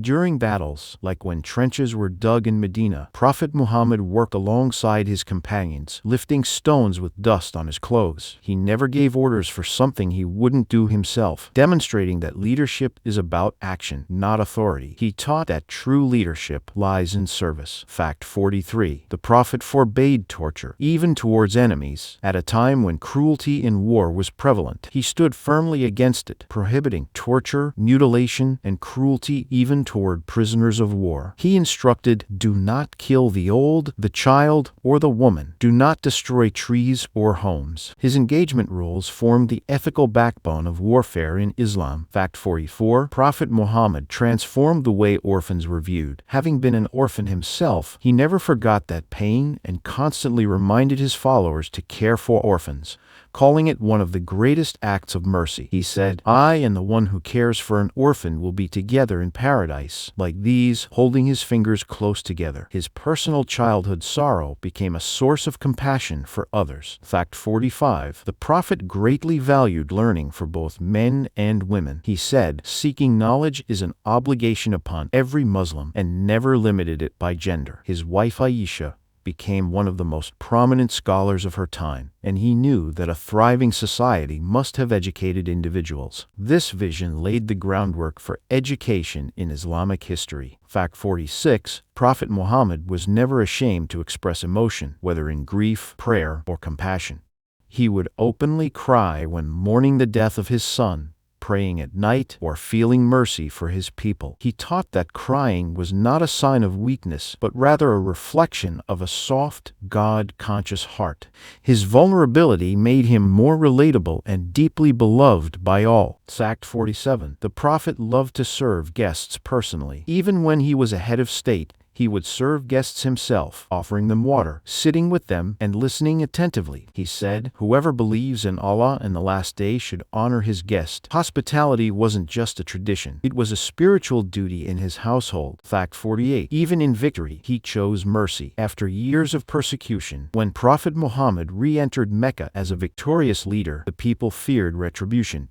During battles, like when trenches were dug in Medina, Prophet Muhammad worked alongside his companions, lifting stones with dust on his clothes. He never gave orders for something he wouldn't do himself, demonstrating that leadership is about action, not authority. He taught that true leadership lies in service. Fact 43. The Prophet forbade torture, even towards enemies. At a time when cruelty in war was prevalent, he stood firmly against it, prohibiting torture, mutilation, and cruelty even toward prisoners of war. He instructed, "Do not kill the old, the child, or the woman. Do not destroy trees or homes." His engagement rules formed the ethical backbone of warfare in Islam. Fact 44. Prophet Muhammad transformed the way orphans were viewed. Having been an orphan himself, he never forgot that pain and constantly reminded his followers to care for orphans, calling it one of the greatest acts of mercy. He said, "I and the one who cares for an orphan will be together in paradise." Like these, holding his fingers close together, his personal childhood sorrow became a source of compassion for others. Fact 45. The Prophet greatly valued learning for both men and women. He said, "Seeking knowledge is an obligation upon every Muslim," and never limited it by gender. His wife Aisha became one of the most prominent scholars of her time, and he knew that a thriving society must have educated individuals. This vision laid the groundwork for education in Islamic history. Fact 46. Prophet Muhammad was never ashamed to express emotion, whether in grief, prayer, or compassion. He would openly cry when mourning the death of his son, praying at night, or feeling mercy for his people. He taught that crying was not a sign of weakness, but rather a reflection of a soft, God-conscious heart. His vulnerability made him more relatable and deeply beloved by all. Fact 47. The Prophet loved to serve guests personally. Even when he was a head of state, he would serve guests himself, offering them water, sitting with them, and listening attentively. He said, "Whoever believes in Allah and the last day should honor his guest." Hospitality wasn't just a tradition, it was a spiritual duty in his household. Fact 48. Even in victory, he chose mercy. After years of persecution, when Prophet Muhammad re-entered Mecca as a victorious leader, the people feared retribution.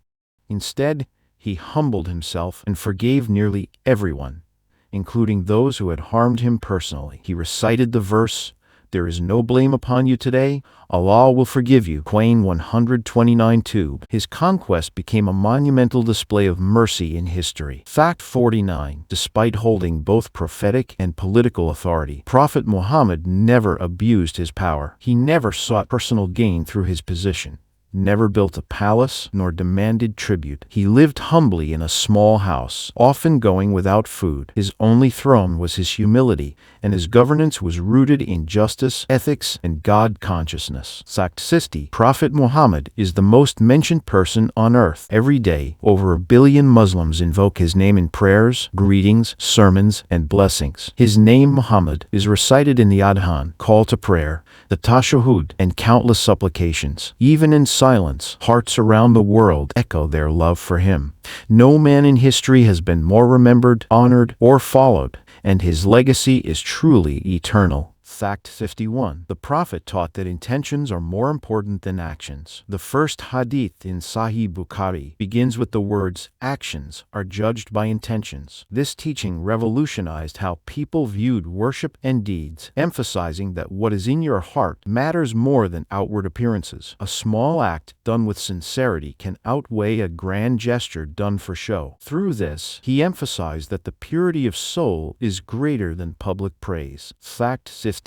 Instead, he humbled himself and forgave nearly everyone, including those who had harmed him personally. He recited the verse, "There is no blame upon you today. Allah will forgive you." Quran 129:2. His conquest became a monumental display of mercy in history. Fact 49. Despite holding both prophetic and political authority, Prophet Muhammad never abused his power. He never sought personal gain through his position, never built a palace, nor demanded tribute. He lived humbly in a small house, often going without food. His only throne was his humility, and his governance was rooted in justice, ethics, and God consciousness. Fact 60. Prophet Muhammad is the most mentioned person on earth. Every day, over 1 billion Muslims invoke his name in prayers, greetings, sermons, and blessings. His name, Muhammad, is recited in the Adhan, call to prayer, the Tashahhud, and countless supplications. Even in silence, hearts around the world echo their love for him. No man in history has been more remembered, honored, or followed, and his legacy is truly eternal. Fact 51. The Prophet taught that intentions are more important than actions. The first hadith in Sahih Bukhari begins with the words, "Actions are judged by intentions." This teaching revolutionized how people viewed worship and deeds, emphasizing that what is in your heart matters more than outward appearances. A small act done with sincerity can outweigh a grand gesture done for show. Through this, he emphasized that the purity of soul is greater than public praise. Fact 52.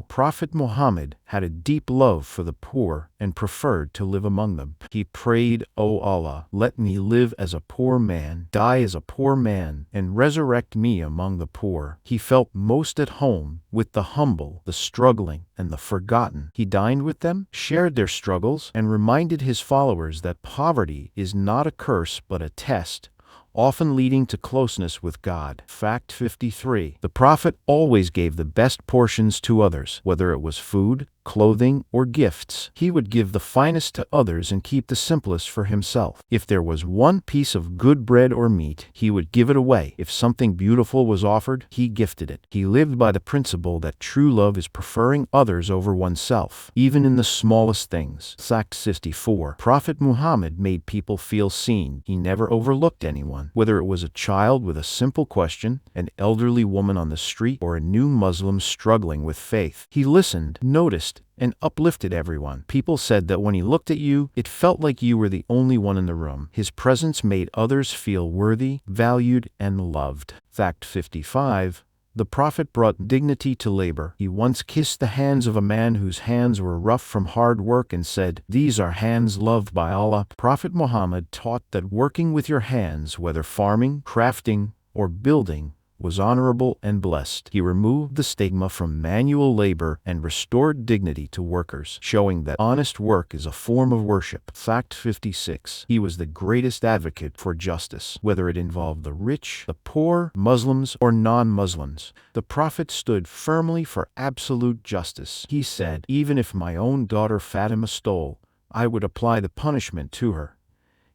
Prophet Muhammad had a deep love for the poor and preferred to live among them. He prayed, "O Allah, let me live as a poor man, die as a poor man, and resurrect me among the poor." He felt most at home with the humble, the struggling, and the forgotten. He dined with them, shared their struggles, and reminded his followers that poverty is not a curse but a test, often leading to closeness with God. Fact 53. The Prophet always gave the best portions to others, whether it was food, clothing, or gifts. He would give the finest to others and keep the simplest for himself. If there was one piece of good bread or meat, he would give it away. If something beautiful was offered, he gifted it. He lived by the principle that true love is preferring others over oneself, even in the smallest things. Fact 54. Prophet Muhammad made people feel seen. He never overlooked anyone, whether it was a child with a simple question, an elderly woman on the street, or a new Muslim struggling with faith. He listened, noticed, and uplifted everyone. People said that when he looked at you, it felt like you were the only one in the room. His presence made others feel worthy, valued, and loved. Fact 55. The Prophet brought dignity to labor. He once kissed the hands of a man whose hands were rough from hard work and said, "These are hands loved by Allah." Prophet Muhammad taught that working with your hands, whether farming, crafting, or building, was honorable and blessed. He removed the stigma from manual labor and restored dignity to workers, showing that honest work is a form of worship. Fact 56. He was the greatest advocate for justice, whether it involved the rich, the poor, Muslims, or non-Muslims. The Prophet stood firmly for absolute justice. He said, "Even if my own daughter Fatima stole, I would apply the punishment to her."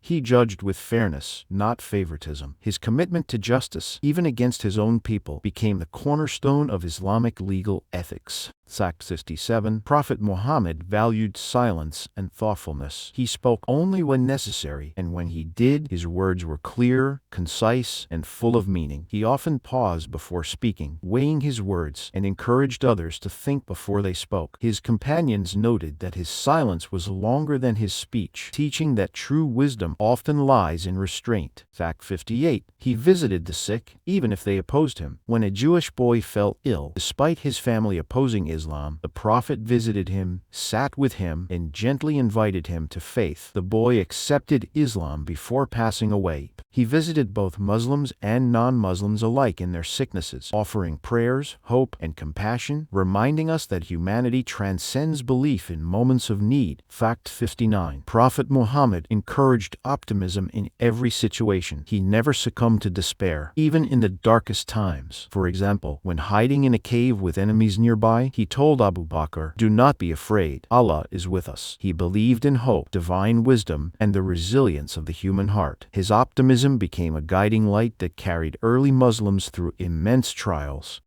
He judged with fairness, not favoritism. His commitment to justice, even against his own people, became the cornerstone of Islamic legal ethics. Fact 57. Prophet Muhammad valued silence and thoughtfulness. He spoke only when necessary, and when he did, his words were clear, concise, and full of meaning. He often paused before speaking, weighing his words, and encouraged others to think before they spoke. His companions noted that his silence was longer than his speech, teaching that true wisdom often lies in restraint. Fact 58. He visited the sick, even if they opposed him. When a Jewish boy fell ill, despite his family opposing Islam, the Prophet visited him, sat with him, and gently invited him to faith. The boy accepted Islam before passing away. He visited both Muslims and non-Muslims alike in their sicknesses, offering prayers, hope, and compassion, reminding us that humanity transcends belief in moments of need. Fact 59. Prophet Muhammad encouraged optimism in every situation. He never succumbed to despair, even in the darkest times. For example, when hiding in a cave with enemies nearby, he told Abu Bakr, "Do not be afraid. Allah is with us." He believed in hope, divine wisdom, and the resilience of the human heart. His optimism became a guiding light that carried early Muslims through immense trials.